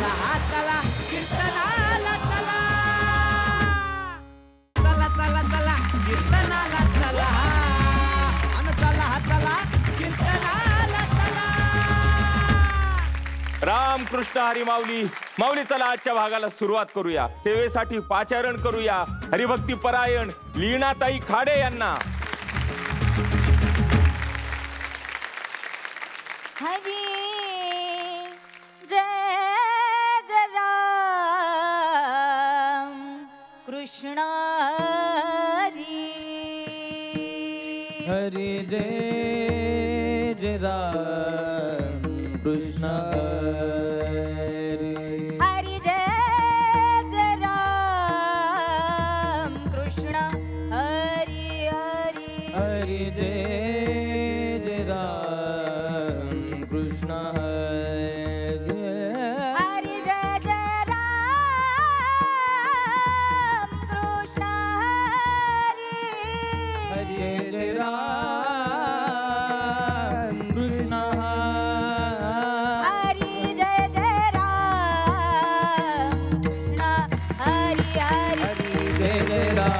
चला हा चला कीर्तनाला चला चला चला चला कीर्तनाला चला अन चला हा चला कीर्तनाला चला. रामकृष्ण हरी माऊली. माऊली चला आजच्या भागाला सुरुवात करूया. सेवेसाठी पाचारण करूया हरिभक्ती परायण लीनाताई खाडे यांना. हरी जय जय राम कृष्ण हरी. हरी जय जय राम कृष्ण हरी. हरी जय जय राम कृष्ण हरी हरी. हरी जय जय राम कृष्ण हरी. हरी जय जय राम कृष्ण हरी. हरी जय राम कृष्ण हरी जय जय राम कृष्ण हरी हरी. हरी जय जय राम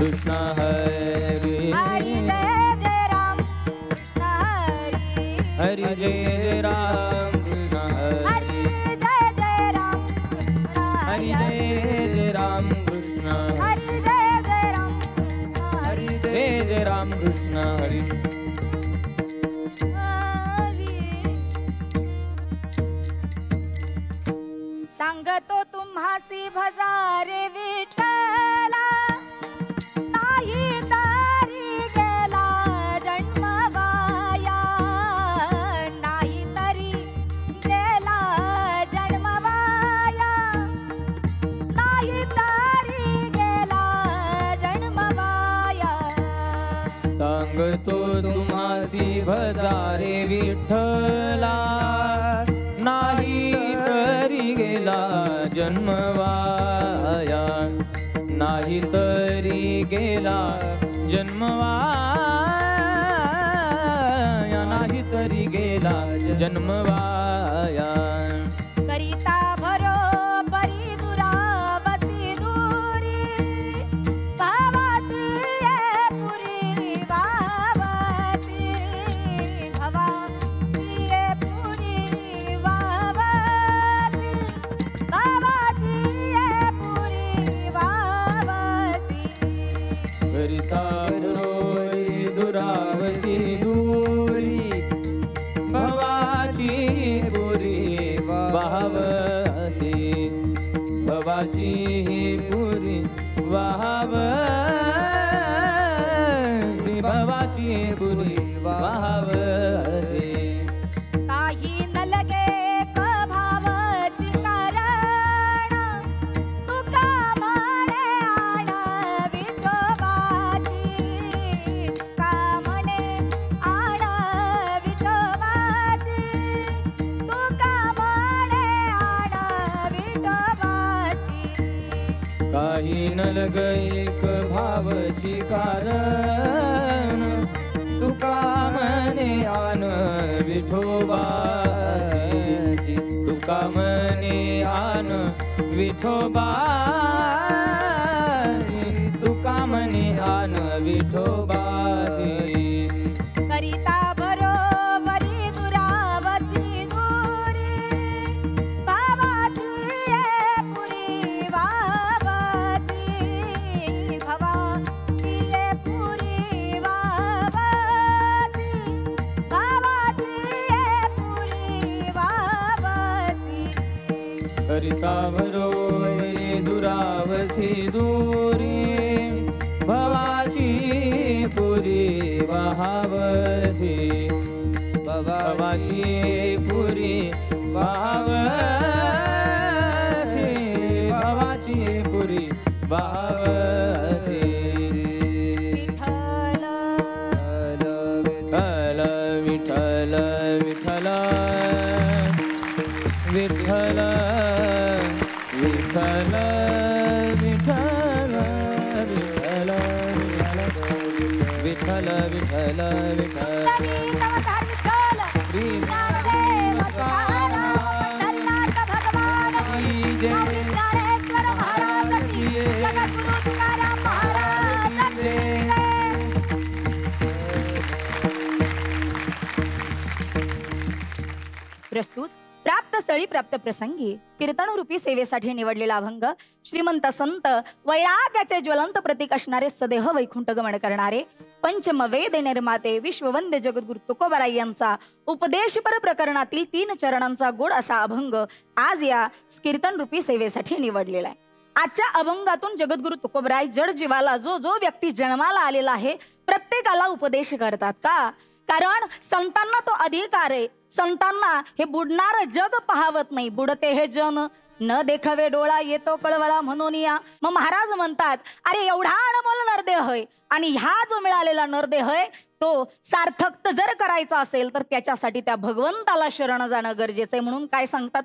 कृष्ण हरी. हरी जय जय राम कृष्ण हरी. हरी जय जय राम कृष्ण हरी. हरी जय जय राम कृष्ण हरी हरी. जय जय राम हरी जय जय राम हरी जय जय राम कृष्ण हरी. सांगतो तुम्हासी भजारे विठ्ठला नाही तरी गेला जन्म वाया. नाही तरी गेला जन्म वाया. नाही तरी गेला जन्म वाया. सांगतो तुम्हासी भजारे विठ्ठला नाही तरी गेला जन्म वाया. नाही तरी गेला जन्म वाया. नाही तरी गेला जन्म वाया. करिता बरोबरी दुरावसी दूरी भावाची ये पुरी वावसी. भावाची ये पुरी वावसी. भावाची ये पुरी वावसी. करिता बरोबरी दुरावसी दूरी भवाची पुरी वाहवसी. भवाची पुरी वाहवसी. भवाची पुरी वाहवसी. काही न लगे भावाची कारण तुका म्हणे आण विठोबाची. तुका म्हणे आण विठोबाची. तुका म्हणे आण विठोबाची. काही नलग एक भावची कारण तुका म्हणे आन विठोबाची. तुका म्हणे आन विठोबाची. तुका म्हणे आन विठोबाची. करिता बरोबरी दुरावसी दूरी भावाची ये पुरी वावसी. भावाची ये पुरी वावसी. भावाची ये पुरी वावसी. करिता बरोबरी दुरावसी दूरी भवाची पुरी वाहवसी. भवाची पुरी वाहवसी. भवाची पुरी वाहवसी. विठ्ठल विठ्ठल विठ्ठल विठ्ठल विठ्ठल विठ्ठल विठ्ठल विठ्ठल विठ्ठल विठ्ठल. श्री प्रस्तुत प्राप्त स्थळी प्राप्त प्रसंगी कीर्तनरूपी सेवेसाठी निवडलेला अभंग श्रीमंत संत वैराग्याचे ज्वलंत प्रतीक असणारे सदेह वैकुंठ गमन करणारे पंचम वेद निर्माते विश्ववंद्य जगद्गुरु तुकोबाराय यांचा उपदेशपर प्रकरणातील 3 चरणांचा गोड असा अभंग आज या कीर्तनरूपी सेवेसाठी निवडलेला आहे। आजच्या अभंगातून जगद्गुरु तुकोबाराय जड जीवाला जो व्यक्ती जन्माला आलेला आहे प्रत्येकाला उपदेश करतात का? कारण संतांना तो अधिकार आहे। संतांना हे बुडणार जग पाहावत नाही, बुडते हे जन न देखावे डोळा येतो कळवळा म्हणून या। मग महाराज म्हणतात अरे एवढा अनमोल नरदेह आहे आणि हा जो मिळालेला नरदेह आहे तो सार्थक जर करायचा असेल तर त्याच्यासाठी त्या भगवंताला शरण जाणं गरजेचं आहे। म्हणून काय सांगतात,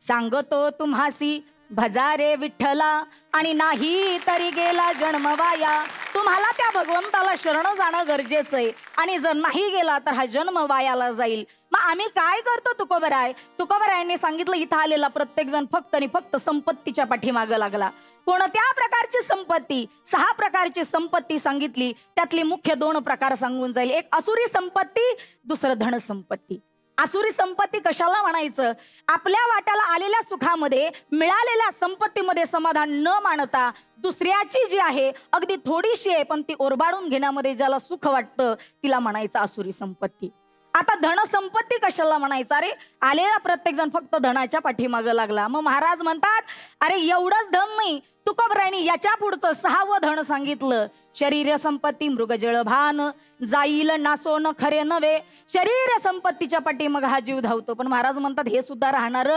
सांगतो तुम्हासी भजारे विठ्ठला आणि नाही तरी गेला जन्म वाया। तुम्हाला त्या भगवंताला शरण जाणं गरजेचं आहे आणि जर नाही गेला तर हा जन्म वायाला जाईल। मग आम्ही काय करतो? तुकोबारायांनी सांगितलं इथं आलेला प्रत्येक जण फक्त आणि फक्त संपत्तीच्या पाठीमागं लागला। कोणत्या प्रकारची संपत्ती? 6 प्रकारची संपत्ती सांगितली, त्यातली मुख्य 2 प्रकार सांगून जाईल। एक असुरी संपत्ती, दुसरं धन संपत्ती। असुरी संपत्ती कशाला म्हणायचं? आपल्या वाट्याला आलेल्या सुखामध्ये मिळालेल्या संपत्तीमध्ये समाधान न मानता दुसऱ्याची जी आहे अगदी थोडीशी आहे पण ती ओरबाडून घेण्यामध्ये ज्याला सुख वाटतं तिला म्हणायचं असुरी संपत्ती। आता धन संपत्ती कशाला म्हणायचं? अरे आलेला प्रत्येक जण फक्त धनाच्या पाठीमागं लागला। मग महाराज म्हणतात अरे एवढंच धन नाही, तुकोबारायांनी याच्या पुढचं 6वं धन सांगितलं। शरीर संपत्ती मृगजळ भान जाईल नासो न खरे नव्हे। शरीर संपत्तीच्या पाठीमागं हा जीव धावतो पण महाराज म्हणतात हे सुद्धा राहणार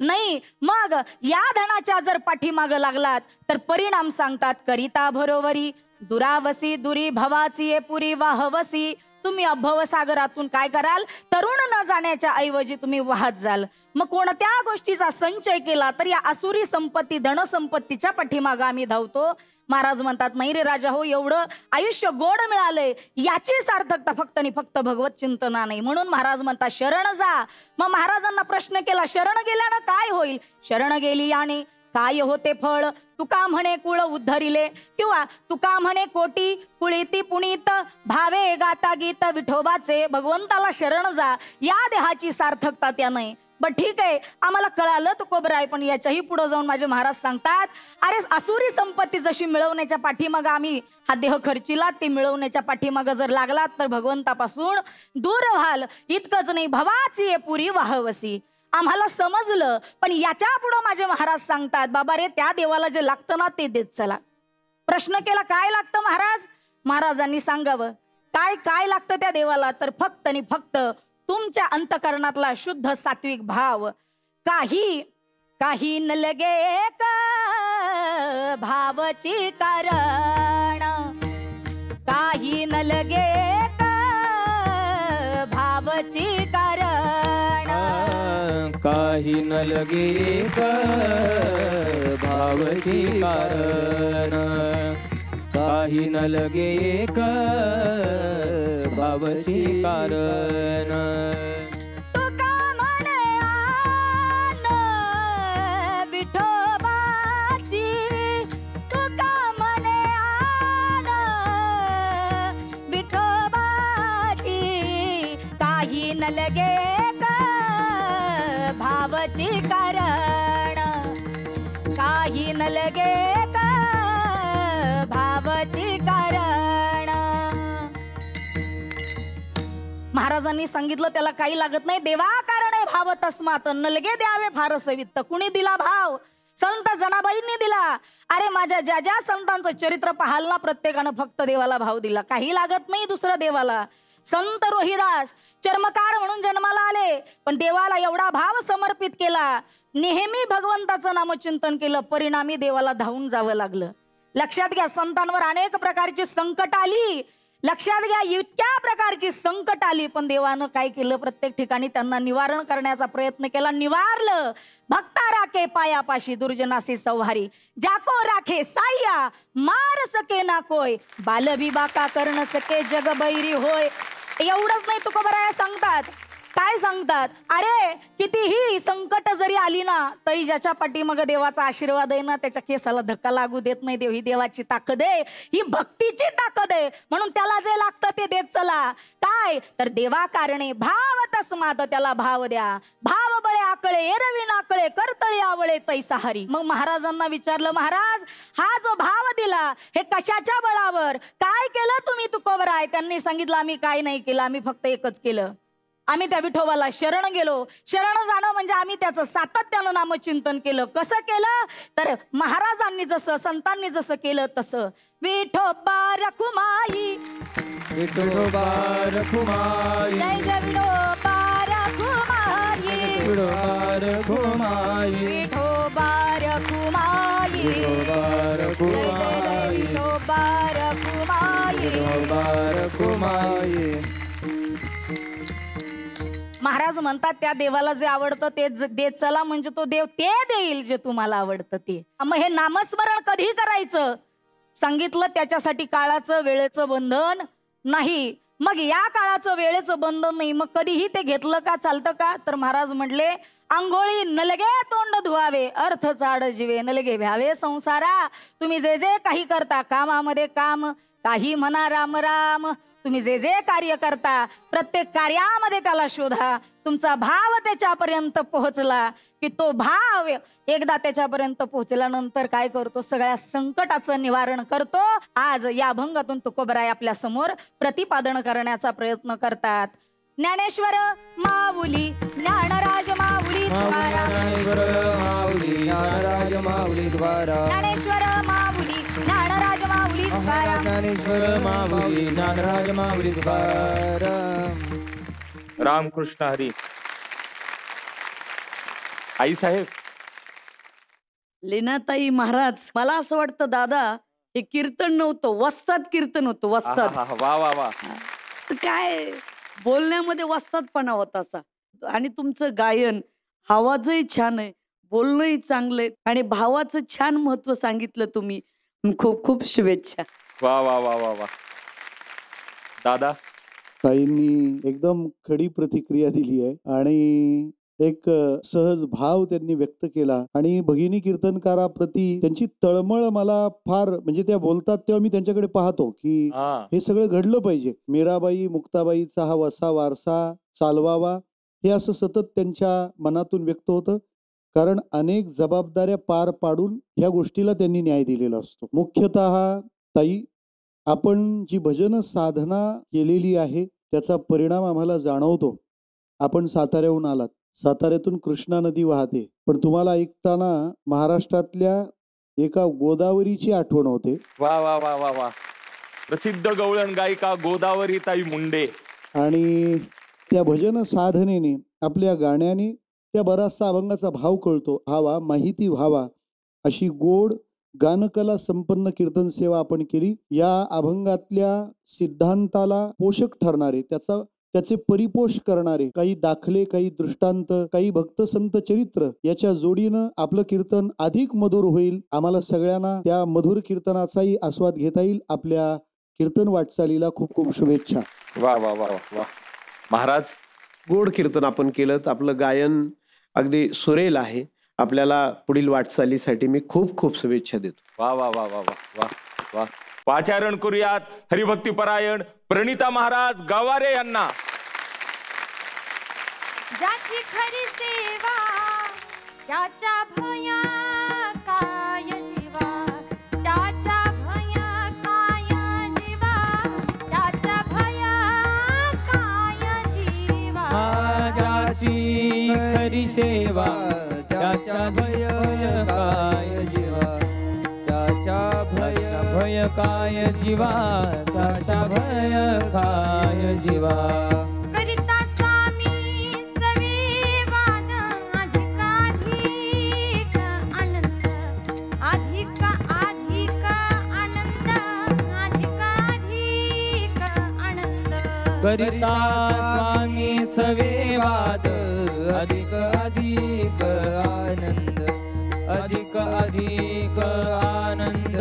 नाही। मग या धनाच्या जर पाठीमागं लागलात तर परिणाम सांगतात करिता भरोवरी दुरावसी दुरी भवाची पुरी वाहवसी। तुम्ही अभव सागरातून काय कराल? तरुण न जाण्याच्या ऐवजी तुम्ही वाहत जाल। मग कोणत्या गोष्टीचा संचय केला तर या असुरी संपत्ती धनसंपत्तीच्या पाठीमागं आम्ही धावतो। महाराज म्हणतात नाही रे राजा हो, एवढं आयुष्य गोड मिळालंय याची सार्थकता फक्त आणि फक्त भगवत चिंतना नाही। म्हणून महाराज म्हणतात शरण जा। मग महाराजांना प्रश्न केला शरण गेल्यानं काय होईल? शरण गेली आणि काय होते फळ? तुका म्हणे कुळ उद्धरिले किंवा तुका म्हणे कोटी कुळीती पुनीत भावे गाता गीत विठोबाचे। भगवंताला शरण जा, या देहाची सार्थकता त्या नाही। पण ठीक आहे आम्हाला कळालं तुकोबाराय, पण याच्याही पुढे जाऊन माझे महाराज सांगतात अरे असुरी संपत्ती जशी मिळवण्याच्या पाठीमागं आम्ही हा देह खर्चिला, ती मिळवण्याच्या पाठीमागं जर लागलात तर भगवंतापासून दूर व्हाल। इतकंच नाही भवाची पुरी वाहवसी। आम्हाला समजलं पण याच्या पुढे माझे महाराज सांगतात बाबा रे त्या देवाला जे लागतं ना ते देत चला। प्रश्न केला काय लागतं महाराज? महाराजांनी सांगावं काय काय लागतं त्या देवाला? तर फक्त आणि फक्त तुमच्या अंतकरणातला शुद्ध सात्विक भाव। काही न लगे भावची कारण, काही न लगे भावची कारण, काही न लगे भावची कारण, काही न लगे भावची कारण। तुका म्हणे आन विठोबाची, तुका म्हणे आन विठोबाची, काही न लगे भावची कारण, काही न लगे भावची कारण। महाराजांनी सांगितलं त्याला काही लागत नाही, देवा कारण आहे भाव तस्मात नलगे द्यावे फार सवित्त। कुणी दिला भाव? संत जनाबाईंनी दिला। अरे माझ्या ज्या ज्या संतांचं चरित्र पाहाल ना प्रत्येकानं फक्त देवाला भाव दिला, काही लागत नाही दुसरं देवाला। संत रोहिदास चर्मकार म्हणून जन्माला आले पण देवाला एवढा भाव समर्पित केला, नेहमी भगवंताचं नामचिंतन केलं, परिणामी देवाला धावून जावं लागलं। लक्षात घ्या संतांवर अनेक प्रकारची संकट आली, लक्षात घ्या इतक्या प्रकारची संकट आली पण देवानं काय केलं? प्रत्येक ठिकाणी त्यांना निवारण करण्याचा प्रयत्न केला, निवारलं। भक्ता राखे पायापाशी दुर्जनासी संहारी, जाको राखे साया मार सके ना कोय, बालविबाका कर्ण सके जग बैरी होय। एवढंच नाही तुकोबाराय सांगतात काय सांगतात, अरे कितीही संकट जरी आली ना तरी ज्याच्या पाठीमाग देवाचा आशीर्वाद आहे ना त्याच्या केसाला धक्का लागू देत नाही देव. ही देवाची ताकद आहे, ही भक्तीची ताकद आहे. म्हणून त्याला जे लागतं ते देत चला. काय तर देवा कारणे भाव तस्मात त्याला भाव द्या. भाव बळे आकळे एरवी नाकळे करतळी आवळे तैसा हरी. मग महाराजांना विचारलं, महाराज हा जो भाव दिला हे कशाच्या बळावर, काय केलं तुम्ही तुकोबराय? त्यांनी सांगितलं आम्ही काय नाही केलं, आम्ही फक्त एकच केलं, आम्ही त्या विठोबाला शरण गेलो. शरण जाणं म्हणजे आम्ही त्याचं सातत्यानं नामचिंतन केलं. कसं केलं तर महाराजांनी जसं संतांनी जसं केलं तसं. विठोबा रखुमाई विठोबा रखुमाई जय जय विठोबा रखुमाई विठोबा रखुमाई विठोबा रखुमाई विठोबा रखुमाई विठोबा रखुमाई. विठोबा रखुमाई. महाराज म्हणतात त्या देवाला जे आवडतं ते देत चला, म्हणजे तो देव ते देईल जे तुम्हाला आवडतं ते. मग हे नामस्मरण कधी करायचं सांगितलं, त्याच्यासाठी काळाचं वेळेचं बंधन नाही. मग या काळाचं वेळेचं बंधन नाही, मग कधीही ते घेतलं का चालतं का? तर महाराज म्हटले, आंघोळी नलगे तोंड धुवावे अर्थ चाड जीवे नलगे भ्यावे संसारा. तुम्ही जे जे काही करता कामामध्ये काम, काही म्हणा राम राम, तुम्ही जे जे कार्य करता प्रत्येक कार्यामध्ये त्याला शोधा. तुमचा भाव त्याच्यापर्यंत पोहोचला की तो भाव एकदा त्याच्यापर्यंत पोहोचल्यानंतर काय करतो, सगळ्या संकटाचं निवारण करतो. आज या अभंगातून तुकोबराय आपल्या समोर प्रतिपादन करण्याचा प्रयत्न करतात. ज्ञानेश्वर माऊली ज्ञानराज माऊली द्वारा, ज्ञानराज माऊली द्वारा, ज्ञानेश्वर माऊली ज्ञानराज माऊली द्वारा, ज्ञानेश्वर माऊली ज्ञानराज माऊली द्वारा. रामकृष्ण हरी. आई साहेब, लीनाताई महाराज, मला असं वाटतं दादा हे कीर्तन नव्हतं, वस्ताद कीर्तन होतं. वस्ताद आहा, वा वा वा. काय बोलण्यामध्ये वस्तादपणा होता असा. आणि तुमचं गायन, आवाजही छान आहे, बोलणंही चांगलंय आणि भावाचं छान महत्व सांगितलं तुम्ही. खूप खूप शुभेच्छा. वा वा वा वा वा. दादा, ताईंनी एकदम खडी प्रतिक्रिया दिली आहे आणि एक सहज भाव त्यांनी व्यक्त केला आणि भगिनी कीर्तनकाराप्रती त्यांची तळमळ मला फार, म्हणजे त्या बोलतात तेव्हा मी त्यांच्याकडे पाहतो की हे सगळं घडलं पाहिजे. मीराबाई मुक्ताबाईचा हा वसा वारसा चालवावा हे असं सतत त्यांच्या मनातून व्यक्त होतं. कारण अनेक जबाबदाऱ्या पार पाडून ह्या गोष्टीला त्यांनी न्याय दिलेला असतो. मुख्यतः ताई, आपण जी भजन साधना केलेली आहे त्याचा परिणाम आम्हाला जाणवतो. आपण साताऱ्याहून आलात, साताऱ्यातून कृष्णा नदी वाहते, पण तुम्हाला ऐकताना महाराष्ट्रातल्या एका गोदावरीची आठवण होते. वा वा वा वा वा. प्रसिद्ध गवळण गायिका गोदावरी ताई मुंडे. आणि त्या भजन साधनेने, आपल्या गाण्याने त्या बराचसा अभंगाचा भाव कळतो. हावा माहिती व्हावा अशी गोड गानकला संपन्न कीर्तन सेवा आपण केली. या अभंगातल्या सिद्धांताला पोषक ठरणारे, त्याचे परिपोष करणारे काही दाखले, काही दृष्टांत, काही भक्त संत चरित्र याच्या जोडीनं आपलं कीर्तन अधिक मधुर होईल. आम्हाला सगळ्यांना त्या मधुर कीर्तनाचाही आस्वाद घेता येईल. आपल्या कीर्तन वाटचालीला खूप खूप शुभेच्छा. वा वा वा वा. महाराज, गोड कीर्तन आपण केलं, आपलं गायन अगदी सुरेल आहे. आपल्याला पुढील वाटचालीसाठी मी खूप खूप शुभेच्छा देतो. वा वा वा वा वा वा वा. पाचारण करूयात हरिभक्ती परायण प्रणिता महाराज गवारे यांना. ज्याची खरी सेवा त्याच्या भया काय जीवा, त्याच्या भया काय जीवा, त्याच्या भया काय जीवा. ज्याची खरी सेवा त्याच्या भय काय जीवा, त्याच्या भय काय जीवा, त्याच्या भय काय जीवा. करिता स्वामी सवेवाद अधिकाधिक आनंद, अधिक अधिक आनंद, अधिकाधिक आनंद. करिता स्वामी सवेवाद अधिक अधिक आनंद, अधिक अधिक आनंद,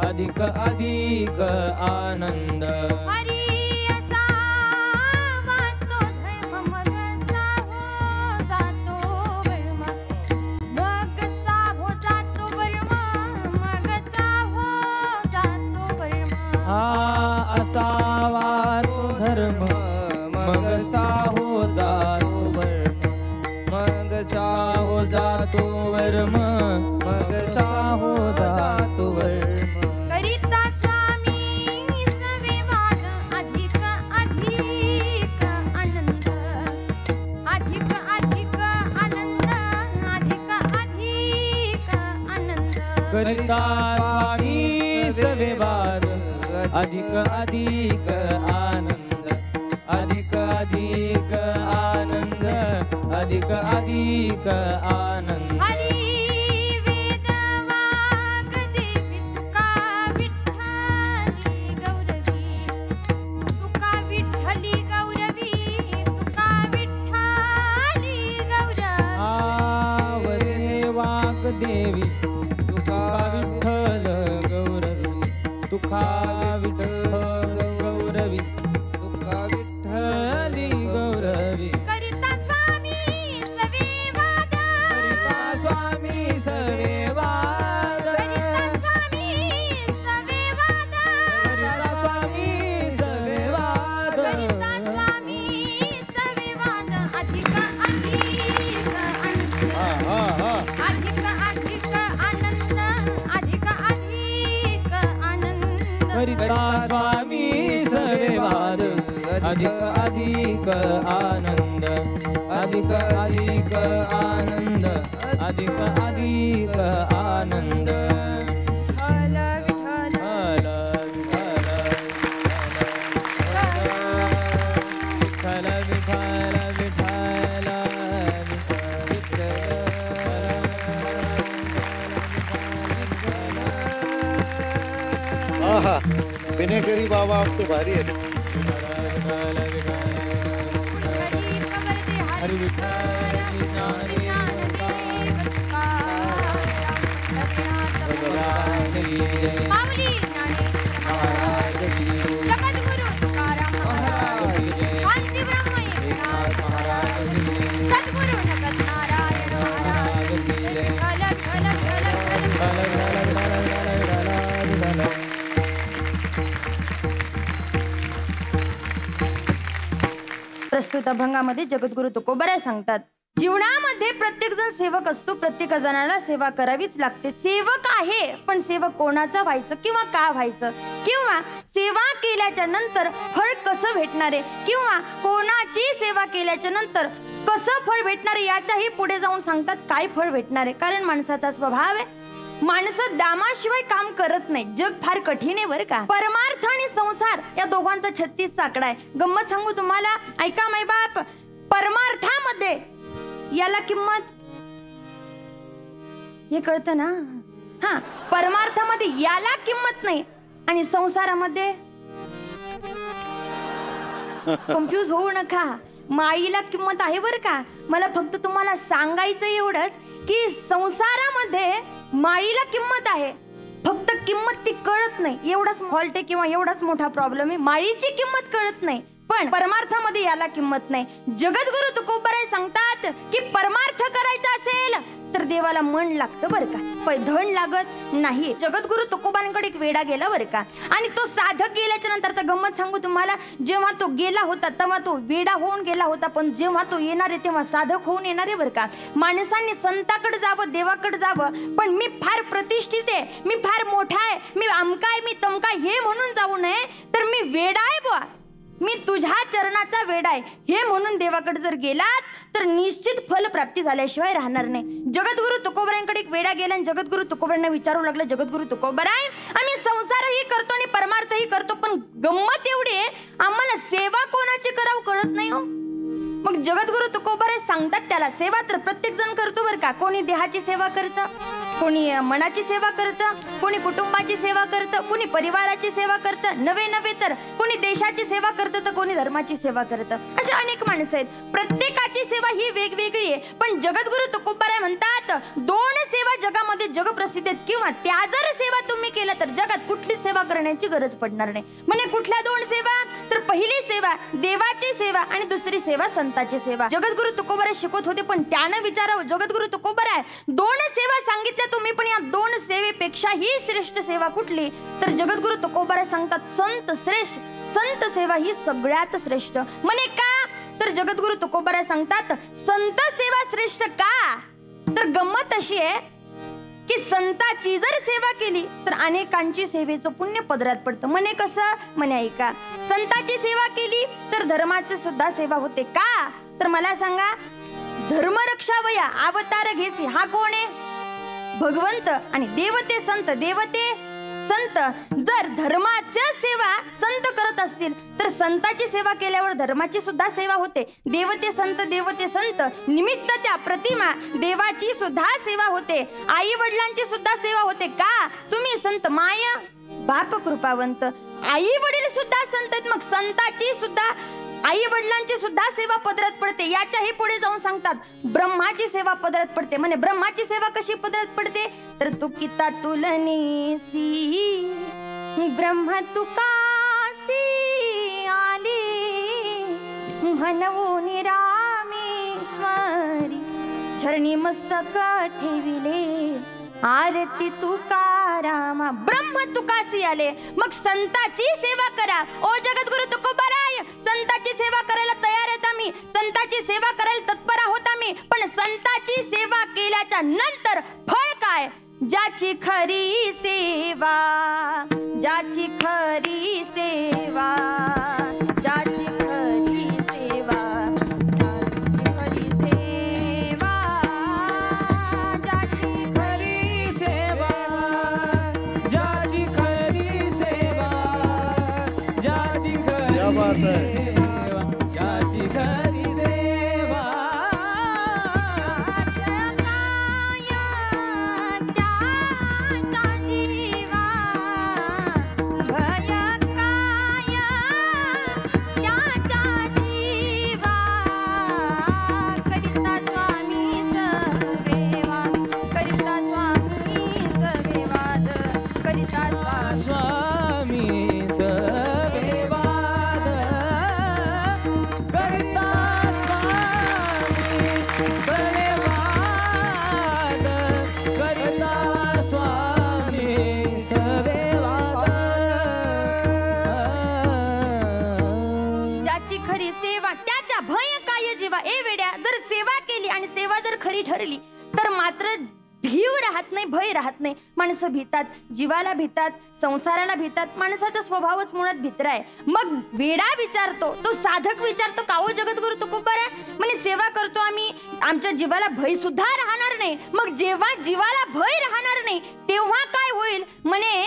अधिक अधिक आनंद. हरी असावा तो धर्म मग जातो वर्म मग सा हो जातो वर्म करिता स्वामी सवेवाद अधिक अधिक आनंद अधिक अधिक आनंद अधिक अधिक आनंद करिता स्वामी सवेवाद अधिक अधिक आनंद अधिक अधिक आनंद अधिक अधिक आनंद हरी वेद वाग देवी तुका विठ्ठली गौरवी तुका विठ्ठली गौरवी तुका विठ्ठली गौरवी आवरे वाग देवी तुका विठ्ठल गौरवी तुका विठ्ठल गौरवी तुका विठ्ठली गौरवी करिता स्वामी सवेवाद करिता स्वामी सवेवाद करिता स्वामी सवेवाद करिता स्वामी सवेवाद करिता स्वामी सवेवाद अधिक अधिक आनंद अधिक अधिक आनंद अधिक अधिक आनंद करिता स्वामी सवेवाद अधिक अधिक आनंद अधिक अधिक आनंद अधिक अधिक आनंद विठ्ठल विठ्ठल विठ्ठल विठ्ठल विठ्ठल आहा विनेकरी बाबा आमचे भारी आहेत. पुंडरी कमरते हरी विठ्ठल ज्ञानदेव तुकाराम माऊली ज्ञानेश्वर महाराज जगद्गुरु तुकाराम महाराज शांती ब्रह्म एकनाथ महाराज सद्गुरु नगत नारायण महाराज झल झल झल प्रस्तुत अभंगामध्ये जगद्गुरु तुकोबराय सांगतात, जीवनामध्ये प्रत्येक जण सेवक असतो, प्रत्येक जणाला सेवा करावीच लागते. सेवक आहे, पण सेवक कोणाचा व्हायचं किंवा का व्हायचं, किंवा सेवा केल्याच्या नंतर फळ कसं भेटणार आहे, किंवा कोणाची सेवा केल्याच्या नंतर कसं फळ भेटणार आहे, याच्याही पुढे जाऊन सांगतात काय फळ भेटणार आहे. कारण माणसाचा स्वभाव आहे, माणसं दामाशिवाय काम करत नाही. जग फार कठीण आहे बरं का. परमार्थ आणि संसार या दोघांचा 36 आकडा आहे. गंमत सांगू तुम्हाला, ऐका माय बाप, परमार्थामध्ये याला किंमत हे कळतं ना, हा, परमार्थामध्ये याला किंमत नाही आणि संसारामध्ये कन्फ्यूज होऊ नका, माईला किंमत आहे बरं का. मला फक्त तुम्हाला सांगायचं एवढंच की संसारामध्ये माईला किंमत आहे, फक्त किंमत ती कळत नाही, एवढाच फॉल्ट आहे किंवा एवढाच मोठा प्रॉब्लेम आहे. माईची किंमत कळत नाही, पण परमार्थामध्ये याला किंमत नाही. जगद्गुरु तुकोबराय सांगतात की परमार्थ करायचा असेल तर देवाला मन लागतं बरं का, पण धन लागत नाही. जगद्गुरु तुकोबांकडे एक वेडा गेला बरं का, आणि तो साधक गेल्याच्या नंतर तर गंमत सांगू तुम्हाला, जेव्हा तो गेला होता तेव्हा तो वेडा होऊन गेला होता, पण जेव्हा तो येणार आहे तेव्हा साधक होऊन येणार आहे बरं का. माणसांनी संताकडे जावं, देवाकडे जावं, पण मी फार प्रतिष्ठित आहे, मी फार मोठा आहे, मी अमका आहे, मी तमका हे म्हणून जाऊ नये, तर मी वेडा आहे बुवा, मी तुझ्या चरणाचा वेडा आहे हे म्हणून देवाकडे जर गेलात तर निश्चित फल प्राप्ती झाल्याशिवाय राहणार नाही. जगद्गुरु तुकोबरायांकडे एक वेडा गेला आणि जगद्गुरु तुकोबरायांना विचारू लागला, जगद्गुरु तुकोबराय, आम्ही संसारही करतो आणि परमार्थही करतो, पण गंमत एवढी आहे आम्हाला सेवा कोणाची करावं कळत नाही हो. मग जगद्गुरु तुकोबराय सांगतात त्याला, सेवा तर प्रत्येक जण करतो बरं का. कोणी देहाची सेवा करतं, कोणी मनाची सेवा करतं, कोणी कुटुंबाची सेवा करतं, कोणी परिवाराची सेवा करतं, नवे तर कोणी देशाची सेवा करतं, तर कोणी धर्माची सेवा करतं. अशा अनेक माणसं आहेत, प्रत्येकाची सेवा ही वेगवेगळी आहे. पण जगद्गुरु तुकोबराय म्हणतात, 2 सेवा जगामध्ये जगप्रसिद्ध आहेत, किंवा त्या जर सेवा तुम्ही केल्या तर जगात कुठलीच सेवा करण्याची गरज पडणार नाही. म्हणजे कुठल्या 2 सेवा, तर पहिली सेवा देवाची सेवा आणि दुसरी सेवा संताची सेवा. जगद्गुरु तुकोबराय शिकवत होते, पण त्यानं विचारावं, जगद्गुरु तुकोबराय 2 सेवा सांगितल्या तुम्ही, पण या 2 सेवेपेक्षा ही श्रेष्ठ सेवा कुठली, तर जगद्गुरु तुकोबराय सांगतात, संत श्रेष्ठ, संत सेवा ही सगळ्यात श्रेष्ठ. म्हणे का, तर जगद्गुरु तुकोबराय सांगतात, संत सेवा श्रेष्ठ का, तर तर गंमत अशी आहे की संताची जर सेवा केली तर अनेकांची सेवेचं पुण्य पदरात पडतं. म्हणे कसं? म्हणे ऐका, संताची सेवा केली तर धर्माची सुद्धा सेवा होते का? तर मला सांगा, धर्मरक्षावया अवतार घेसी हा कोण आहे? भगवंत. आणि देवते संत, देवते संत. जर धर्माची सेवा संत करत असतील तर संताची सेवा केल्यावर धर्माची सुद्धा सेवा होते. देवते संत, देवते संत निमित्त त्या प्रतिमा देवाची सुद्धा सेवा होते. आई वडिलांची सुद्धा सेवा होते का? तुम्ही संत माय बाप कृपावंत, आई वडील सुद्धा संत आहेत, मग संताची सुद्धा, आई वडिलांची सुद्धा सेवा पदरात पडते. याच्याही पुढे जाऊन सांगतात ब्रह्माची सेवा पदरात पडते. म्हणे ब्रह्माची सेवा कशी पदरात पडते? तर तुकिता तुलनेसी ब्रह्म तुकासी आली म्हणवून रामेश्वरी झरणी मस्तक ठेविले आरती तुकारामा. ब्रह्म तुकासी आले. मग संताची सेवा करा. ओ जगद्गुरु तुकोबाराय, संताची सेवा करायला तयार आहेत आम्ही, संताची सेवा करायला तत्पर आहोत आम्ही. पण संताची सेवा केल्याच्या नंतर फळ काय? ज्याची खरी सेवा, ज्याची खरी सेवा, ज्याची खरी सेवा, ज्याची खरी सेवा, ज्याची खरी सेवा, ज्याची खरी सेवा, ज्याची क्या बात है. सेवा, ज्याची खरी सेवा. स्वामी सवेवाद करिता, स्वामी सवेवाद करिता, स्वामी सवेवाद. ज्याची खरी सेवा त्याच्या भय काय जीवा. ए वेड्या, जर सेवा केली आणि सेवा जर खरी ठरली तर मात्र भीव राहत नाही, भय राहत नाही. माणसं भीतात, जीवाला भीतात, संसाराला भीतात. माणसाचा स्वभावच मुळात भित्रा आहे. मग वेडा विचारतो, तो साधक विचारतो का ओ जगद्गुरु तुकोबारा, म्हणे सेवा करतो आम्ही, आमच्या जीवाला भय सुद्धा राहणार नाही. मग जेव्हा जीवाला भय राहणार नाही तेव्हा काय होईल? म्हणे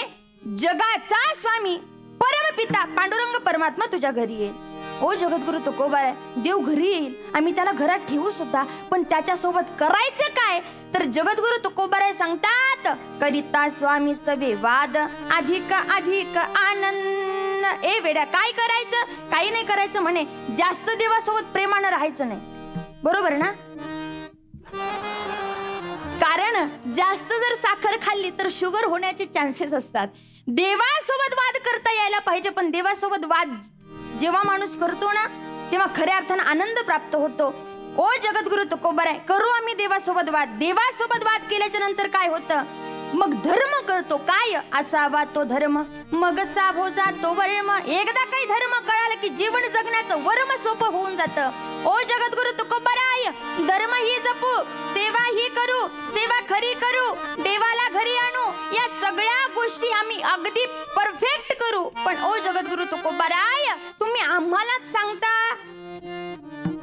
जगाचा स्वामी परमपिता पांडुरंग परमात्मा तुझ्या घरी येईल. ओ जगद्गुरु तुकोबारा, देव घरी येईल, आम्ही त्याला घरात ठेवू सुद्धा, पण त्याच्यासोबत करायचं काय? तर जगद्गुरु तुकोबारा सांगतात करिता स्वामी सवे वाद अधिक अधिक आनंद. ए वेड्या, काय करायचं? काही नाही करायचं. म्हणे जास्त देवासोबत प्रेमानं राहायचं नाही. बरोबर ना? कारण जास्त जर साखर खाल्ली तर शुगर होण्याचे चान्सेस असतात. देवासोबत वाद करता यायला पाहिजे, पण देवासोबत वाद जेव्हा माणूस करतो ना तेव्हा खऱ्या अर्थानं आनंद प्राप्त होतो. ओ जगद्गुरु तुकोबारा, करू आम्ही देवासोबत वाद. देवासोबत वाद केल्याच्या नंतर काय होतं? मग धर्म करतो. काय असावा तो धर्म, मग साभो जातो वर्म. एकदा काही धर्म कळालं की जीवन जगण्याचं वर्म सोपं होऊन जातं. ओ जगद्गुरु तुकोबाराय, धर्म ही जपू, सेवा ही करू, सेवा खरी करू, देवाला घरी आणू, या सगळ्या गोष्टी आम्ही अगदी परफेक्ट करू. पण ओ जगद्गुरु तुकोबाराय, तुम्ही आम्हालाच सांगता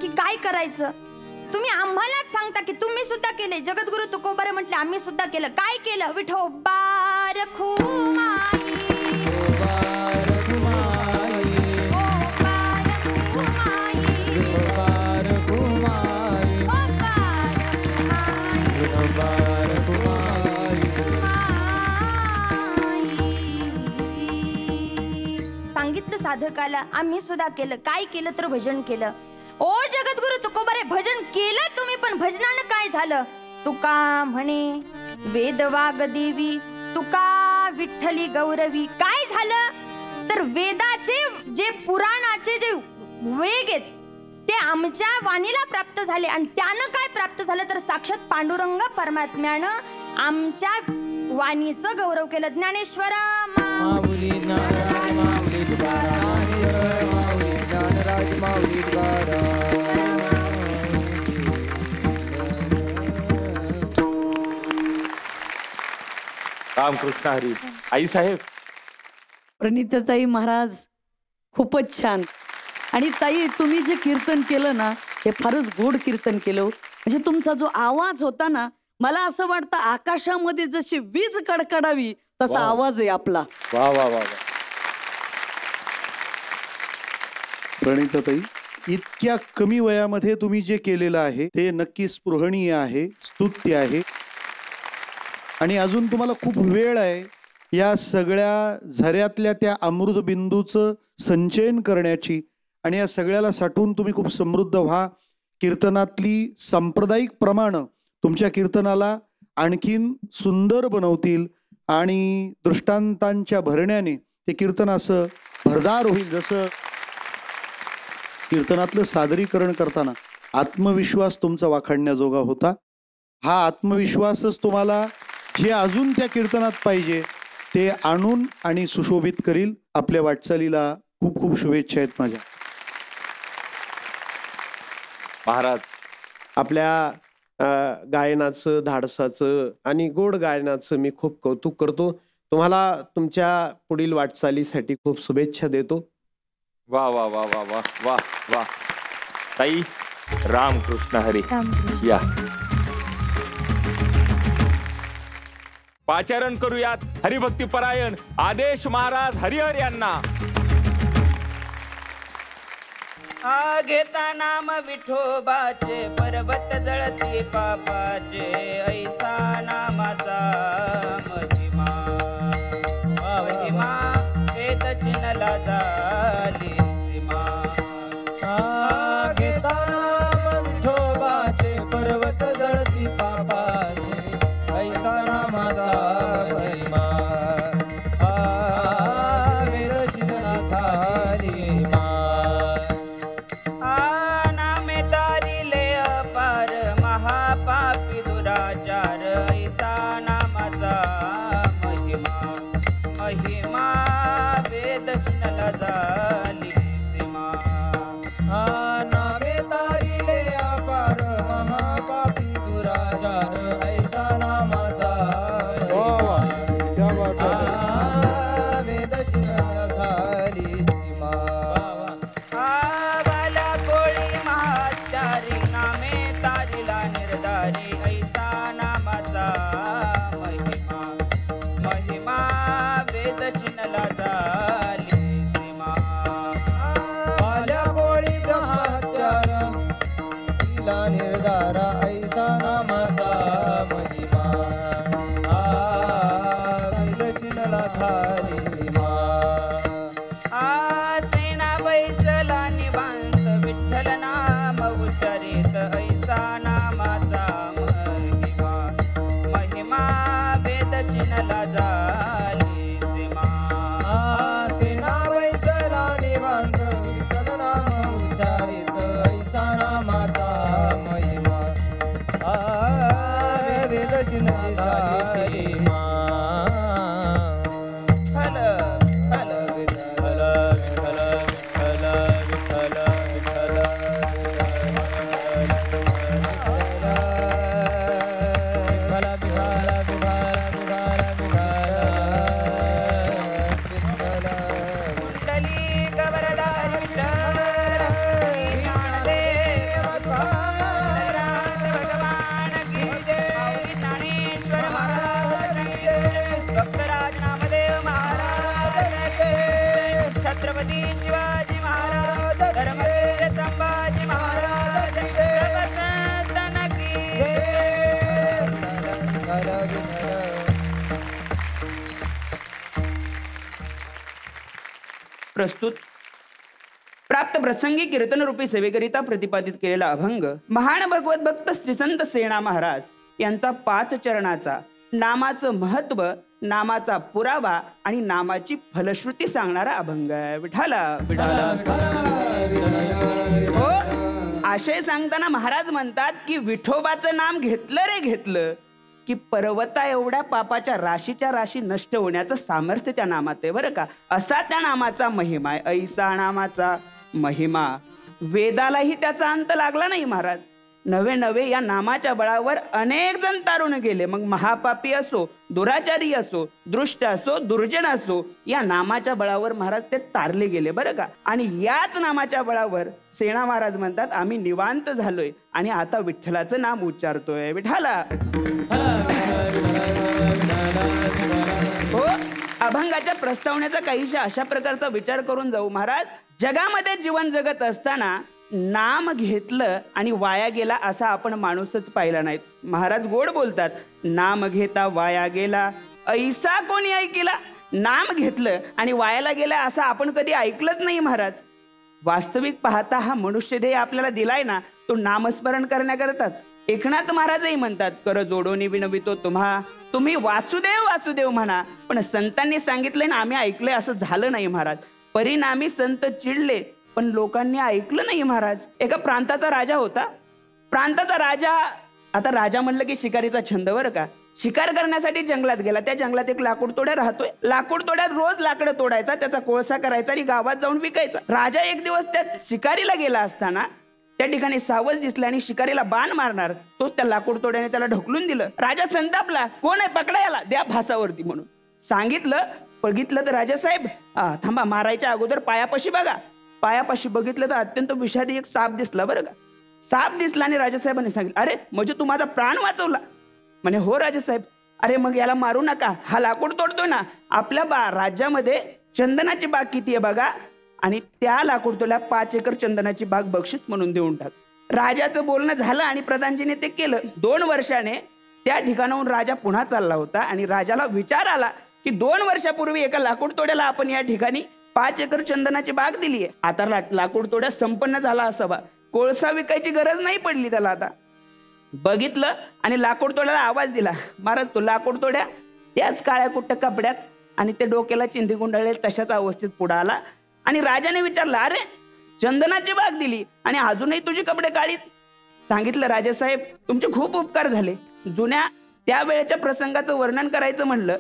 की काय करायचं? तुम्ही आम्हालाच सांगता की तुम्ही सुद्धा केले. जगद्गुरु तुकोबारा म्हटले आम्ही सुद्धा केलं. काय केलं? विठोबा रखू माई, सांगितलं साधकाला. आम्ही सुद्धा केलं. काय केलं? तर भजन केलं. ओ जगद्गुरु तुकोबारे, भजन केलं तुम्ही, पण भजनानं काय झालं? तुका म्हणे वेद वाग देवी, तुका विठ्ठली गौरवी. काय झालं? तर वेदाचे जे पुराणाचे जे वेग आहेत ते आमच्या वाणीला प्राप्त झाले. आणि त्यानं काय प्राप्त झालं? तर साक्षात पांडुरंग परमात्म्यानं आमच्या वाणीचं गौरव केलं. ज्ञानेश्वरा माऊली ज्ञानराज, माऊली तुकाराम, माऊली ज्ञानराज, माऊली तुकाराम. रामकृष्ण हरी. आई साहेब, प्रणिताताई महाराज खूपच छान. आणि ताई तुम्ही जे कीर्तन केलं ना हे फारच गोड कीर्तन केलं. म्हणजे तुमचा जो आवाज होता ना, मला असं वाटतं आकाशामध्ये जशी वीज कडकडावी तसा वा. आवाज आहे आपला. वा वा वा. प्रणिताताई, इतक्या कमी वयामध्ये तुम्ही जे केलेलं आहे ते नक्की स्पृहणीय आहे, स्तुत्य आहे. आणि अजून तुम्हाला खूप वेळ आहे या सगळ्या झऱ्यातल्या त्या अमृतबिंदूचं संचयन करण्याची. आणि या सगळ्याला साठवून तुम्ही खूप समृद्ध व्हा. कीर्तनातली सांप्रदायिक प्रमाणं तुमच्या कीर्तनाला आणखीन सुंदर बनवतील आणि दृष्टांतांच्या भरण्याने ते कीर्तन असं भरदार होईल. जसं कीर्तनातलं सादरीकरण करताना आत्मविश्वास तुमचा वाखाणण्याजोगा होता. हा आत्मविश्वासच तुम्हाला जे अजून त्या कीर्तनात पाहिजे ते आणून आणि सुशोभित करील. आपल्या वाटचालीला खूप खूप शुभेच्छा आहेत माझ्या. महाराज, आपल्या गायनाचं, धाडसाचं आणि गोड गायनाचं मी खूप कौतुक करतो. तुम्हाला तुमच्या पुढील वाटचालीसाठी खूप शुभेच्छा देतो. वा वा वा वा वा वा वा. ताई, रामकृष्ण हरी. या, पाचारण करूयात हरिभक्ती परायण आदेश महाराज हरिहर यांना. घेता नाम विठोबाचे पर्वत जळती पापाचे ऐसा नामाचा महिमा महिमा हे दक्षिणला झाली सीमा. घेता नाम विठोबाचे पर्वत जळती पापाचे ऐसा नामाचा महिमा वेदशिना झाली मा. नामे तारिले अपार महापापी दुराचार ऐसा नामाचा महिमा महिमा वेदशनला झाली सीमा. नामे तारिले अपार महापापी दुराचार ऐसा नामाचा वेदशिना झाली सीमा. बाला कोळी महाचारी नामे तारिला निर्धारी ऐसा नामाचा महिमा महिमा वेदशिनला झाली सीमा. आल्या कोळी ब्रह्मचार तिला निर्धारा ऐसा नामाचा महिमा वेदशिनला झाली सीमा. सेना बैसला निवांत विठ्ठल नाम उच्चारित ऐसा नामाचा महिमा महिमा वेदशिनला झाली सीमा. सेना वैसला निवांत विठ्ठल नाम उच्चारित ऐसा नामाचा महिमा वेदचिन्ह झाली सीमा. फल फल विठ्ठल विठ्ठल विठ्ठल विठ्ठल कुंडली गवरदार विठ्ठल ज्ञानदेव भगवान की जय. ज्ञानेश्वर महाराज की जय. भक्तराज नामदेव महाराज की जय. छत्रपती शिवाजी महाराज धर्मवीर संभाजी महाराज प्रभुसंतन की जय. प्रस्तुत प्राप्त प्रसंगी कीर्तनरूपी सेवेकरिता प्रतिपादित केलेला अभंग महान भगवत भक्त श्रीसंत सेना महाराज यांचा 5 चरणाचा नामाचं महत्व, नामाचा पुरावा आणि नामाची फलश्रुती सांगणारा अभंग आहे. विठाला विठाला. हो, आशय सांगताना महाराज म्हणतात की विठोबाचं नाम घेतलं रे घेतलं की पर्वता एवढ्या पापाच्या राशीच्या राशी नष्ट होण्याचं सामर्थ्य त्या नामात आहे बरं का. असा त्या नामाचा महिमा आहे. ऐसा नामाचा महिमा. वेदालाही त्याचा अंत लागला नाही महाराज. नवे नवे या नामाच्या बळावर अनेक जण तारून गेले. मग महापापी असो, दुराचारी असो, दृष्ट असो, दुर्जन असो, या नामाच्या बळावर महाराज ते तारले गेले बरं का. आणि याच नामाच्या बळावर सेना महाराज म्हणतात आम्ही निवांत झालोय आणि आता विठ्ठलाचं नाम उच्चारतोय. विठ्ठला हो, अभंगाच्या प्रस्तावनेचा काहीशा अशा प्रकारचा विचार करून जाऊ. महाराज, जगामध्ये जीवन जगत असताना नाम घेतलं आणि वाया गेला असा आपण माणूसच पाहिला नाही. महाराज गोड बोलतात, नाम घेता वाया गेला ऐसा कोणी ऐकिला. नाम घेतलं आणि वायाला गेला असं आपण कधी ऐकलंच नाही महाराज. वास्तविक पाहता हा मनुष्य देह आपल्याला दिलाय ना, तो नामस्मरण करण्याकरताच. एकनाथ महाराजही म्हणतात, कर जोडोनी विनवितो तुम्हा, तुम्ही वासुदेव वासुदेव म्हणा. पण संतांनी सांगितलंय ना, आम्ही ऐकलंय असं झालं नाही महाराज. परिणामी संत चिडले, पण लोकांनी ऐकलं नाही महाराज. एका प्रांताचा राजा होता. प्रांताचा राजा, आता राजा म्हणलं की शिकारीचा छंद बरं का. शिकार करण्यासाठी जंगलात गेला. त्या जंगलात एक लाकूड तोड्या राहतोय. लाकूड तोड्यात रोज लाकडं तोडायचा, त्याचा कोळसा करायचा आणि गावात जाऊन विकायचा. राजा एक दिवस त्या शिकारीला गेला असताना त्या ठिकाणी सावज दिसला आणि शिकारीला बाण मारणार, तोच त्या लाकूड तोड्याने त्याला ढकलून दिलं. राजा संतापला, कोण आहे, पकडा याला, द्या फासावरती म्हणून सांगितलं. बघितलं तर राजासाहेब थांबा, मारायच्या अगोदर पायापाशी बघा. पायापाशी बघितलं तर अत्यंत विषारी एक साप दिसला बरं का. साप दिसला आणि राजासाहेबांनी सांगितलं, अरे म्हणजे तू माझा प्राण वाचवला. म्हणे हो राजासाहेब. अरे मग याला मारू नका, हा लाकूड तोडतोय ना. आपल्या राज्यामध्ये चंदनाची बाग किती आहे बघा, आणि त्या लाकूड तोडल्या 5 एकर चंदनाची बाग बक्षीस म्हणून देऊन टाक. राजाचं बोलणं झालं आणि प्रधानजीने ते केलं. 2 वर्षाने त्या ठिकाणाहून राजा पुन्हा चालला होता आणि राजाला विचार आला की 2 वर्षापूर्वी एका लाकूड तोड्याला आपण या ठिकाणी 5 एकर चंदनाची बाग दिली आहे. आता लाकूड तोड्या संपन्न झाला असावा, कोळसा विकायची गरज नाही पडली त्याला. आता बघितलं आणि लाकूड तोड्याला आवाज दिला. महाराज, तो लाकूड तोड्या त्याच काळ्या कुट्ट कपड्यात आणि ते डोक्याला चिंधी गुंडाळले तशाच अवस्थेत पुढे आला आणि राजाने विचारलं, अरे चंदनाची बाग दिली आणि अजूनही तुझी कपडे काळीच. सांगितलं, राजासाहेब तुमचे खूप उपकार झाले. जुन्या त्यावेळेच्या प्रसंगाचं वर्णन करायचं म्हणलं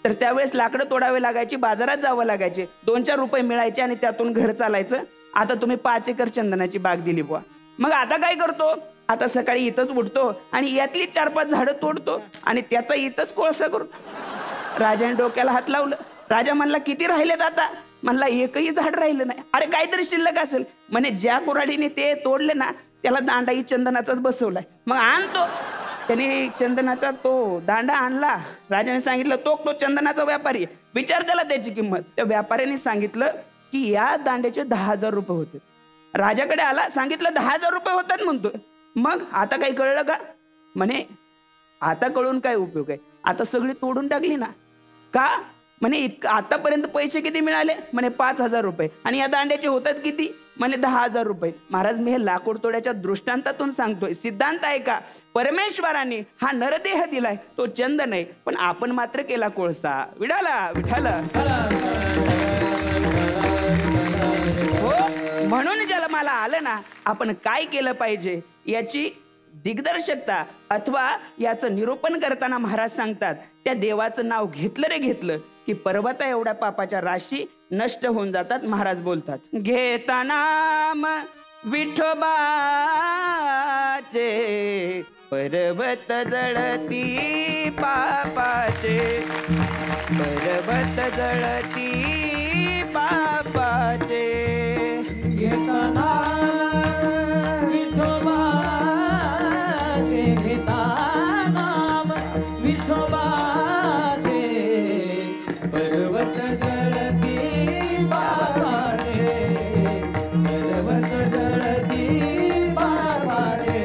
तर त्यावेळेस लाकडं तोडावे लागायची, बाजारात जावं लागायचे, 2-4 रुपये मिळायचे आणि त्यातून घर चालायचं. आता तुम्ही 5 एकर चंदनाची बाग दिली बुवा. मग आता काय करतो, आता सकाळी इथंच उठतो आणि यातली 4-5 झाडं तोडतो आणि त्याचा इथंच कोळसा करतो. राजाने डोक्याला हात लावलं. राजा म्हणला, किती राहिलेत आता? म्हणला, एकही झाड राहिलं नाही. अरे काहीतरी शिल्लक असेल. म्हणे, ज्या कुऱ्हाडीने ते तोडले ना त्याला दांडाही चंदनाचाच बसवलाय. मग आणतो. त्याने चंदनाचा तो दांडा आणला. राजाने सांगितलं, तो चंदनाचा व्यापारी, विचार त्याला त्याची किंमत. त्या व्यापाऱ्याने सांगितलं की या दांड्याचे 10,000 रुपये होते. राजाकडे आला, सांगितलं 10,000 रुपये होतात म्हणतोय. मग आता काही कळलं का? म्हणे, आता कळून काय उपयोग आहे, आता सगळी तोडून टाकली ना. का? म्हणे, आतापर्यंत पैसे किती मिळाले? म्हणे 5,000 रुपये. आणि या दांड्याचे होतात किती? म्हणे 10,000 रुपये. महाराज, मी हे लाकूड तोड्याच्या दृष्टांतातून सांगतोय. सिद्धांत आहे का? परमेश्वराने हा नरदेह दिलाय, तो चंद नाही, पण आपण मात्र केला कोळसा. विठाला विठाला. हो, म्हणून जन्माला आलं ना, आपण काय केलं पाहिजे याची दिग्दर्शकता अथवा याचं निरूपण करताना महाराज सांगतात, त्या देवाचं नाव घेतलं रे घेतलं की पर्वता एवढ्या पापाच्या राशी नष्ट होऊन जातात. महाराज बोलतात, घेता नाम विठोबाचे पर्वत जळती पापाचे, पर्वत जळती पापाचे. घेता नाम विठोबाचे, घेता नाम विठोबाचे, पर्वत जळती पापाचे, पर्वत जळती पापाचे.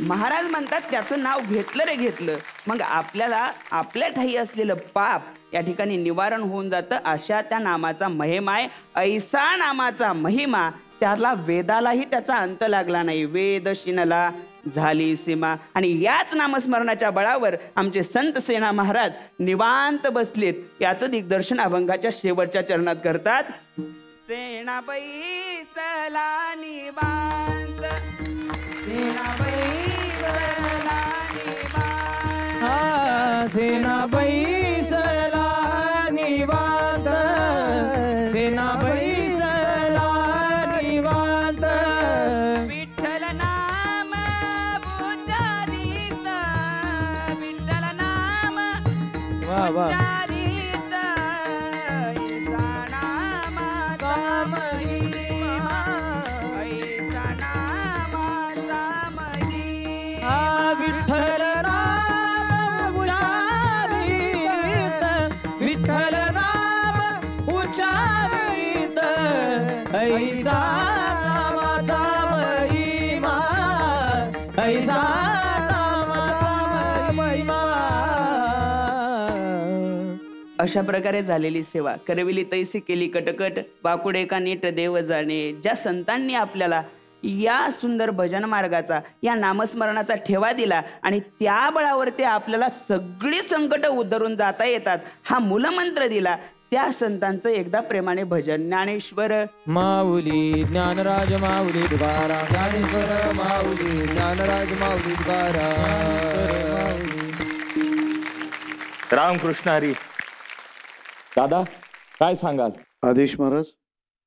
महाराज म्हणतात, त्याचं नाव घेतलं रे घेतलं मग आपल्याला आपल्या ठाई असलेलं पाप या ठिकाणी निवारण होऊन जातं. अशा त्या नामाचा महिमा आहे. ऐसा नामाचा महिमा, त्याला वेदालाही त्याचा अंत लागला नाही. वेद शिनला झाली सीमा. आणि याच नामस्मरणाच्या बळावर आमचे संत सेना महाराज निवांत बसलेत. याचं दिग्दर्शन अभंगाच्या शेवटच्या चरणात करतात. सेनाबाई सला निवांत, सेनाबाई सला निवांत, सेनाबाई सला निवांत, सेनाबाई सला निवांत, वा वा उच्चारित ऐसा नामाचा महिमा, ऐसा नामाचा महिमा. विठ्ठल राम उच्चारित, विठ्ठल राम उच्चारित, ऐसा नामाचा महिमा, ऐसा नामाचा महिमा. अशा प्रकारे झालेली सेवा करविली तैसी केली कटकट, वाकुडे का नीट देव जाणे. ज्या संतांनी आपल्याला या सुंदर भजन मार्गाचा, या नामस्मरणाचा ठेवा दिला आणि त्या बळावरती आपल्याला सगळी संकट उद्धरून जाता येतात, हा मूलमंत्र दिला, त्या संतांचं एकदा प्रेमाने भजन. ज्ञानेश्वर माऊली ज्ञानराज माऊली तुकाराम, ज्ञानेश्वर माऊली ज्ञानराज माऊली तुकाराम. रामकृष्ण हरी. दादा काय सांगाल? आदेश महाराज,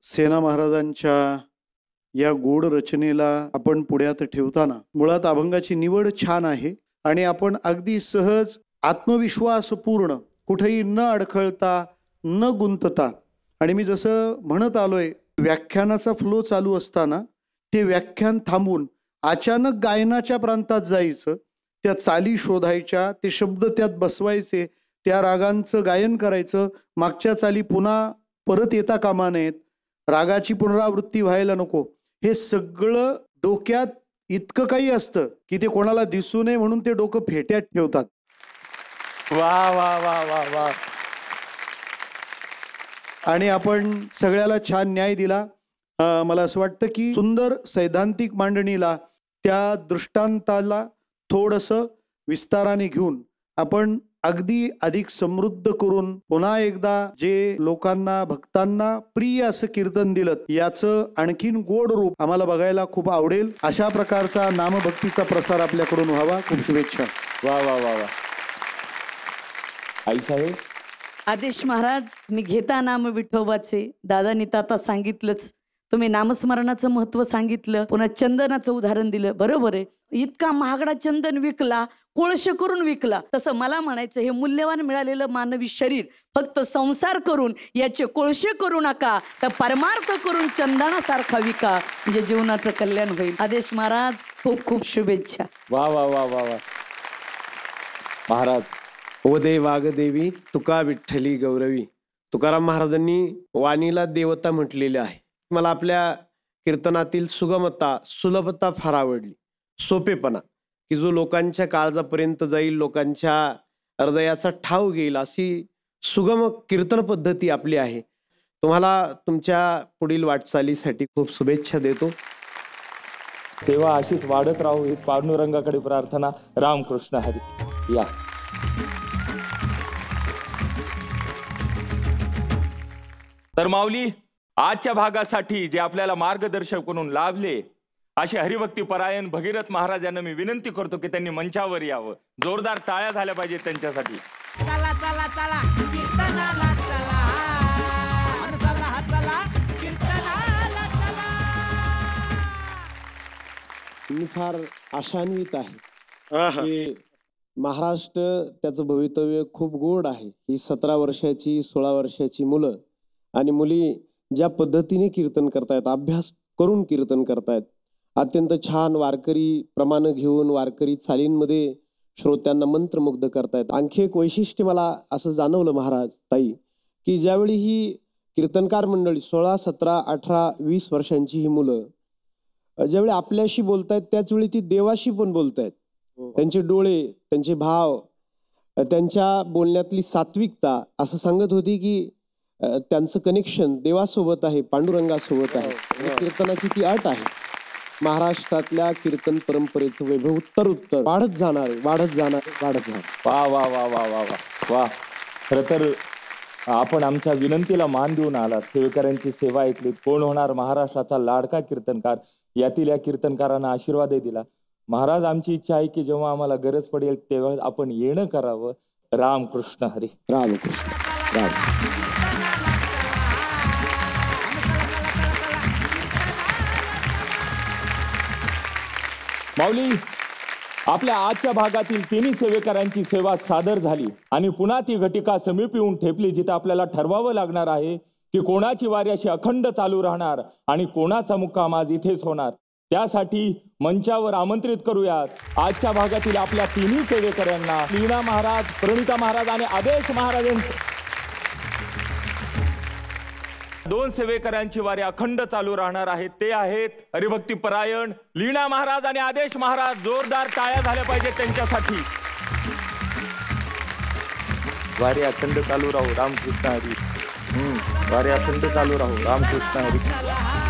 सेना महाराजांच्या या गोड रचनेला आपण पुढ्यात ठेवताना मुळात अभंगाची निवड छान आहे आणि आपण अगदी सहज आत्मविश्वासपूर्ण, कुठेही न अडखळता न गुंतता, आणि मी जसं म्हणत आलोय व्याख्यानाचा फ्लो चालू असताना ते व्याख्यान थांबून अचानक गायनाच्या प्रांतात जायचं, त्या चाली शोधायच्या, ते शब्द त्यात बसवायचे, त्या रागांचं गायन करायचं, मागच्या चाली पुन्हा परत येता कामा नयेत, रागाची पुनरावृत्ती व्हायला नको. हे सगळं डोक्यात इतकं काही असतं की ते कोणाला दिसू नये म्हणून ते डोकं फेट्यात ठेवतात. वा वा वा वा वा. आणि आपण सगळ्याला छान न्याय दिला. मला असं वाटतं की सुंदर सैद्धांतिक मांडणीला, त्या दृष्टांताला थोडंसं विस्ताराने घेऊन आपण अगदी अधिक समृद्ध करून पुन्हा एकदा जे लोकांना, भक्तांना प्रिय असं कीर्तन दिलं, याचं आणखीन गोड रूप आम्हाला बघायला खूप आवडेल. अशा प्रकारचा नामभक्तीचा प्रसार आपल्याकडून व्हावा. खूप शुभेच्छा. वा वा वा वा. आई साहेब. आदेश महाराज, मी घेता नाम विठोबाचे. दादांनी तर आता सांगितलंच, तुम्ही नामस्मरणाचं महत्व सांगितलं, पुन्हा चंदनाचं उदाहरण दिलं. बरोबर आहे, इतका महागडा चंदन विकला, कोळशे करून विकला. तसं मला म्हणायचं, हे मूल्यवान मिळालेलं मानवी शरीर फक्त संसार करून याचे कोळशे करू नका, तर परमार्थ करून चंदनासारखा विका, म्हणजे जीवनाचं कल्याण होईल. आदेश महाराज, खूप खूप शुभेच्छा. वा वा वा वा वा. महाराज. ओदे वागदेवी तुका विठ्ठली गौरवी. तुकाराम महाराजांनी वाणीला देवता म्हटलेले आहे. मला आपल्या कीर्तनातील सुगमता, सुलभता फार आवडली. सोपेपणा, की जो लोकांच्या काळजापर्यंत जाईल, लोकांच्या हृदयाचा ठाव घेईल, अशी सुगम कीर्तन पद्धती आपली आहे. तुम्हाला तुमच्या पुढील वाटचालीसाठी खूप शुभेच्छा देतो. सेवा अशीच वाढत राहू ही पांडुरंगाकडे प्रार्थना. रामकृष्ण हरी. या. तर माऊली, आजच्या भागासाठी जे आपल्याला मार्गदर्शक म्हणून लाभले असे हरिभक्ती परायण भगीरथ महाराजांना मी विनंती करतो की त्यांनी मंचावर यावं. जोरदार टाळ्या झाल्या पाहिजेत त्यांच्यासाठी. चला चला चला कीर्तनाला चला, चला चला कीर्तनाला चला. मी फार आशान्वित आहे की महाराष्ट्र, त्याचं भवितव्य खूप गोड आहे. ही 17 वर्षाची 16 वर्षाची मुलं आणि मुली ज्या पद्धतीने कीर्तन करतायत, अभ्यास करून कीर्तन करतायत, अत्यंत छान वारकरी प्रमाण घेऊन वारकरी चालींमध्ये श्रोत्यांना मंत्रमुग्ध करतायत. आणखी एक वैशिष्ट्य मला असं जाणवलं महाराज ताई, की ज्यावेळी ही कीर्तनकार मंडळी 16, 17, 18, 20 वर्षांची ही मुलं ज्यावेळी आपल्याशी बोलतायत, त्याच वेळी ती देवाशी पण बोलतायत. त्यांचे डोळे, त्यांचे भाव, त्यांच्या बोलण्यातली सात्विकता असं सांगत होती की त्यांचं कनेक्शन देवासोबत आहे, पांडुरंगासोबत आहे. कीर्तनाची ती अट आहे. महाराष्ट्रातल्या कीर्तन परंपरेचं वैभव उत्तर वाढत जाणार, वाढत जाणार, वाढत जाणार. वा वा वा वा वा वा वा. खरं तर आपण आमच्या विनंतीला मान देऊन आलात. सेवेकऱ्यांची सेवा ऐकलीत. कोण होणार महाराष्ट्राचा लाडका कीर्तनकार, यातील या कीर्तनकारांना आशीर्वादही दिला. महाराज, आमची इच्छा आहे की जेव्हा आम्हाला गरज पडेल तेव्हा आपण येणं करावं. रामकृष्ण हरी. रामकृष्ण. राम. माऊली, आपल्या आजच्या भागातील तिन्ही सेवेकरांची सेवा सादर झाली आणि पुन्हा ती घटिका समीप येऊन ठेपली, जिथे आपल्याला ठरवावं लागणार आहे की कोणाची वारी अशी अखंड चालू राहणार आणि कोणाचा मुक्काम आज इथेच होणार. त्यासाठी मंचावर आमंत्रित करूयात आजच्या भागातील आपल्या तिन्ही सेवेकऱ्यांना, लीना महाराज, प्रणिता महाराज आणि आदेश महाराज यांचे. 2 सेवेकरांची वारी अखंड चालू राहणार आहे. ते आहेत हरिभक्ती परायण लीना महाराज आणि आदेश महाराज. जोरदार टाळ्या झाल्या पाहिजेत त्यांच्यासाठी. वारी अखंड चालू राहू. रामकृष्ण हरी. वारी अखंड चालू राहू. रामकृष्ण हरी.